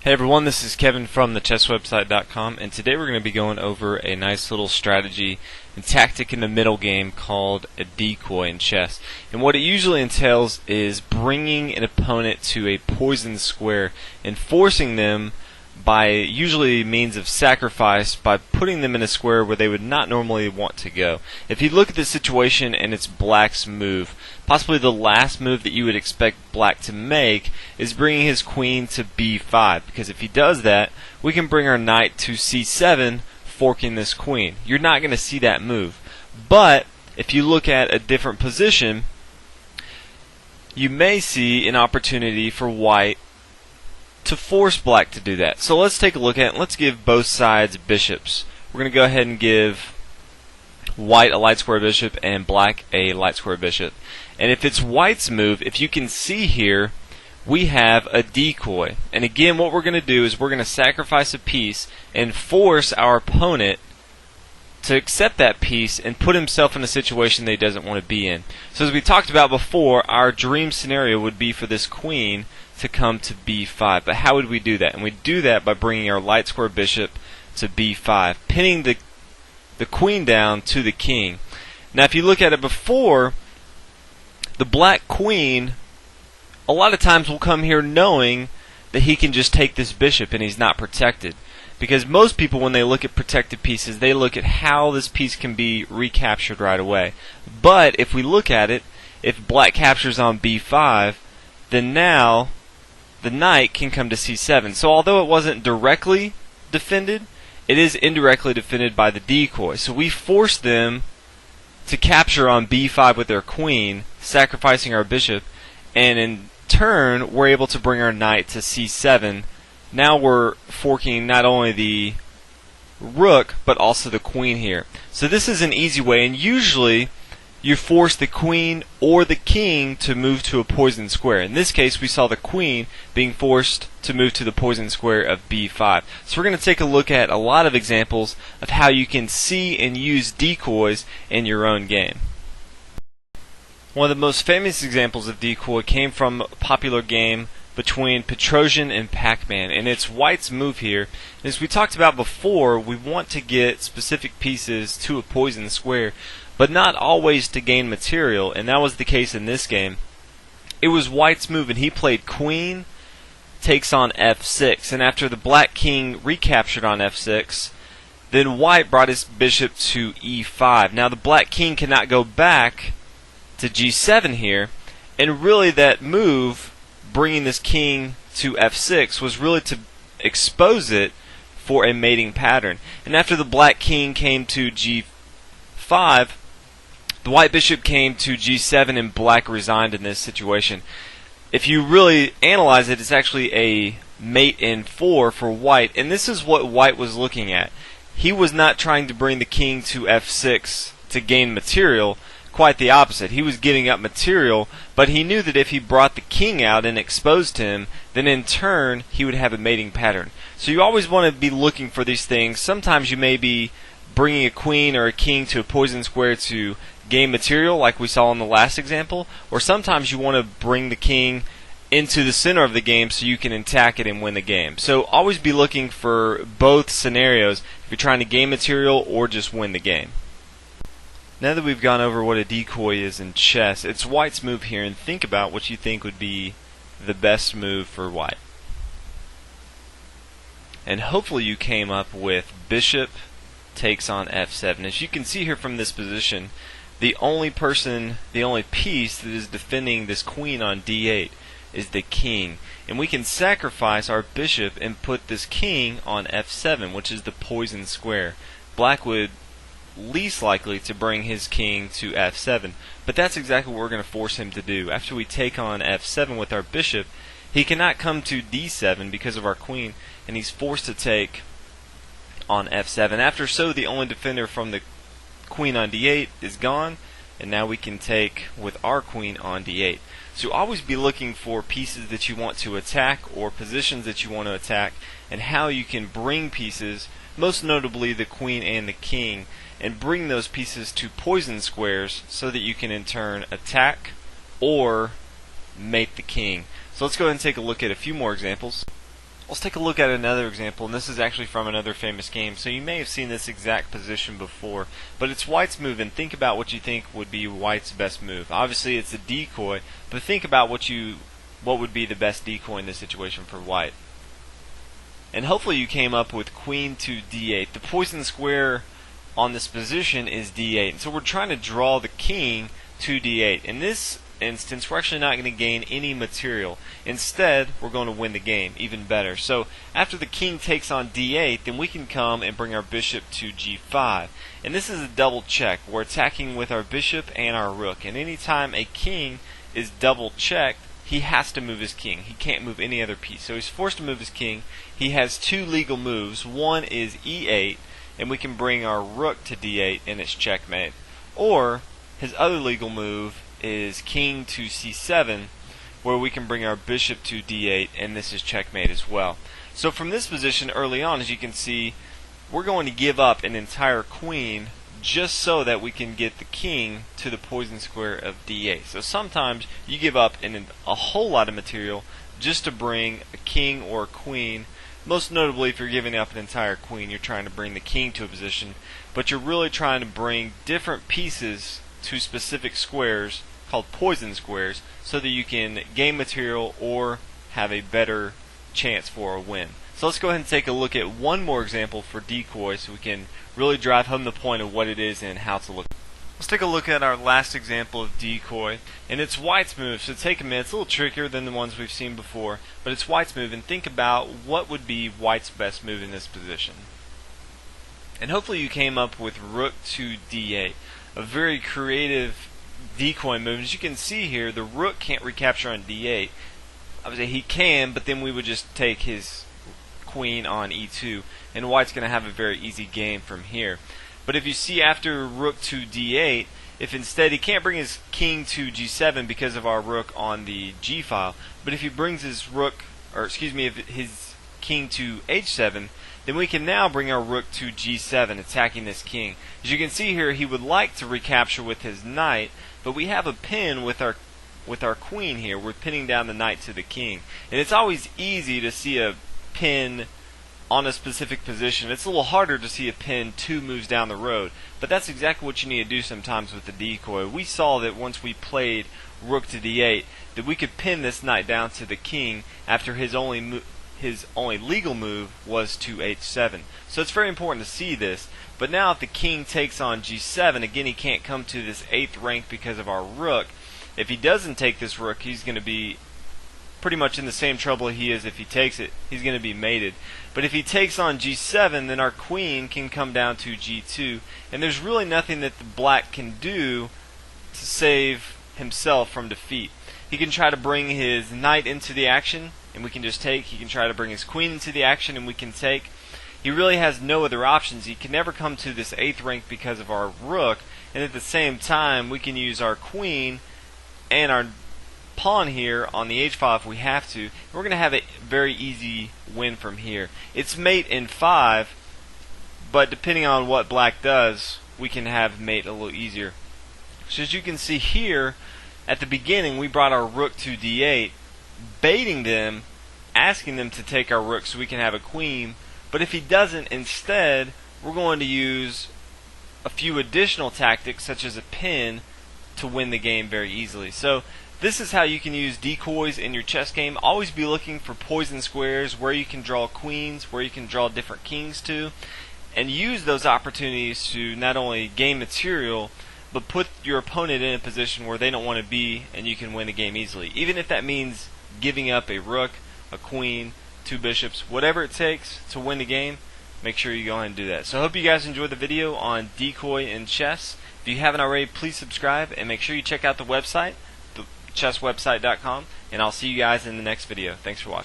Hey everyone, this is Kevin from thechesswebsite.com, and today we're going to be going over a nice little strategy and tactic in the middle game called a decoy in chess. And what it usually entails is bringing an opponent to a poisoned square and forcing them by usually means of sacrifice by putting them in a square where they would not normally want to go. If you look at the situation and it's black's move, possibly the last move that you would expect black to make is bringing his queen to b5, because if he does that, we can bring our knight to c7, forking this queen. You're not going to see that move. But if you look at a different position, you may see an opportunity for white to force black to do that. So let's take a look at it. Let's give both sides bishops. We're going to go ahead and give white a light square bishop and black a light square bishop. And if it's white's move, if you can see here, we have a decoy. And again, what we're going to do is we're going to sacrifice a piece and force our opponent to accept that piece and put himself in a situation that he doesn't want to be in. So as we talked about before, our dream scenario would be for this queen to come to b5. But how would we do that? And we do that by bringing our light square bishop to b5, pinning the queen down to the king. Now if you look at it before, the black queen a lot of times will come here knowing that he can just take this bishop and he's not protected. Because most people, when they look at protected pieces, they look at how this piece can be recaptured right away. But if we look at it, if black captures on b5, then now the knight can come to c7. So although it wasn't directly defended, it is indirectly defended by the decoy. So we force them to capture on b5 with their queen, sacrificing our bishop, and in turn we're able to bring our knight to c7. Now we're forking not only the rook but also the queen here. So this is an easy way, and usually you force the queen or the king to move to a poisoned square. In this case, we saw the queen being forced to move to the poisoned square of b5. So we're going to take a look at a lot of examples of how you can see and use decoys in your own game. One of the most famous examples of decoy came from a popular game between Petrosian and Pac-Man, and it's white's move here. And as we talked about before, we want to get specific pieces to a poisoned square, but not always to gain material, and that was the case in this game. It was white's move, and he played queen takes on f6, and after the black king recaptured on f6, then white brought his bishop to e5. Now the black king cannot go back to g7 here, and really that move, bringing this king to f6, was really to expose it for a mating pattern. And after the black king came to g5, the white bishop came to g7, and black resigned in this situation. If you really analyze it, it's actually a mate in 4 for white, and this is what white was looking at. He was not trying to bring the king to f6 to gain material. Quite the opposite. He was giving up material, but he knew that if he brought the king out and exposed him, then in turn he would have a mating pattern. So you always want to be looking for these things. Sometimes you may be bringing a queen or a king to a poisoned square to gain material, like we saw in the last example, or sometimes you want to bring the king into the center of the game so you can attack it and win the game. So always be looking for both scenarios if you're trying to gain material or just win the game. Now that we've gone over what a decoy is in chess, it's white's move here, and think about what you think would be the best move for white. And hopefully you came up with bishop takes on f7. As you can see here from this position, the only piece that is defending this queen on d8 is the king. And we can sacrifice our bishop and put this king on f7, which is the poisoned square. Black would least likely to bring his king to f7, but that's exactly what we're going to force him to do. After we take on f7 with our bishop, he cannot come to d7 because of our queen, and he's forced to take on f7. After so, the only defender from the queen on d8 is gone, and now we can take with our queen on d8. So always be looking for pieces that you want to attack or positions that you want to attack, and how you can bring pieces, most notably the queen and the king, and bring those pieces to poison squares so that you can in turn attack or mate the king. So let's go ahead and take a look at a few more examples. Let's take a look at another example, and this is actually from another famous game. So you may have seen this exact position before, but it's white's move, and think about what you think would be white's best move. Obviously it's a decoy, but think about what would be the best decoy in this situation for white. And hopefully you came up with queen to d8. The poison square on this position is d8, and so we're trying to draw the king to d8. In this instance, we're actually not going to gain any material. Instead, we're going to win the game even better. So after the king takes on d8, then we can come and bring our bishop to g5. And this is a double check. We're attacking with our bishop and our rook, and anytime a king is double checked, he has to move his king. He can't move any other piece. So he's forced to move his king. He has two legal moves. One is e8, and we can bring our rook to d8, and it's checkmate. Or his other legal move is king to c7, where we can bring our bishop to d8, and this is checkmate as well. So from this position early on, as you can see, we're going to give up an entire queen just so that we can get the king to the poison square of d8. So sometimes you give up a whole lot of material just to bring a king or a queen. Most notably, if you're giving up an entire queen, you're trying to bring the king to a position, but you're really trying to bring different pieces to specific squares called poison squares so that you can gain material or have a better chance for a win. So let's go ahead and take a look at one more example for decoy so we can really drive home the point of what it is and how to look. Let's take a look at our last example of decoy, and it's white's move. So take a minute. It's a little trickier than the ones we've seen before, but it's white's move, and think about what would be white's best move in this position. And hopefully you came up with rook to d8, a very creative decoy move. As you can see here, the rook can't recapture on d8. Obviously he can, but then we would just take his queen on e2, and white's going to have a very easy game from here. But if you see after rook to d8, if instead he can't bring his king to g7 because of our rook on the g file, but if he brings his his king to h7, then we can now bring our rook to g7, attacking this king. As you can see here, he would like to recapture with his knight, but we have a pin with our queen here. We're pinning down the knight to the king, and it's always easy to see a pin on a specific position. It's a little harder to see a pin 2 moves down the road, but that's exactly what you need to do sometimes with the decoy. We saw that once we played rook to d8 that we could pin this knight down to the king after his only legal move was to h7. So it's very important to see this. But now if the king takes on g7, again he can't come to this 8th rank because of our rook. If he doesn't take this rook, he's going to be pretty much in the same trouble he is if he takes it. He's going to be mated. But if he takes on g7, then our queen can come down to g2, and there's really nothing that the black can do to save himself from defeat. He can try to bring his knight into the action, and we can just take. He can try to bring his queen into the action, and we can take. He really has no other options. He can never come to this 8th rank because of our rook, and at the same time we can use our queen and our pawn here on the h file if we have to. We're going to have a very easy win from here. It's mate in 5, but depending on what black does, we can have mate a little easier. So as you can see here, at the beginning we brought our rook to d8, baiting them, asking them to take our rook so we can have a queen. But if he doesn't, instead we're going to use a few additional tactics such as a pin to win the game very easily. So this is how you can use decoys in your chess game. Always be looking for poison squares where you can draw queens, where you can draw different kings to, and use those opportunities to not only gain material, but put your opponent in a position where they don't want to be, and you can win the game easily. Even if that means giving up a rook, a queen, 2 bishops, whatever it takes to win the game, make sure you go ahead and do that. So I hope you guys enjoyed the video on decoy in chess. If you haven't already, please subscribe, and make sure you check out the website, chesswebsite.com, and I'll see you guys in the next video. Thanks for watching.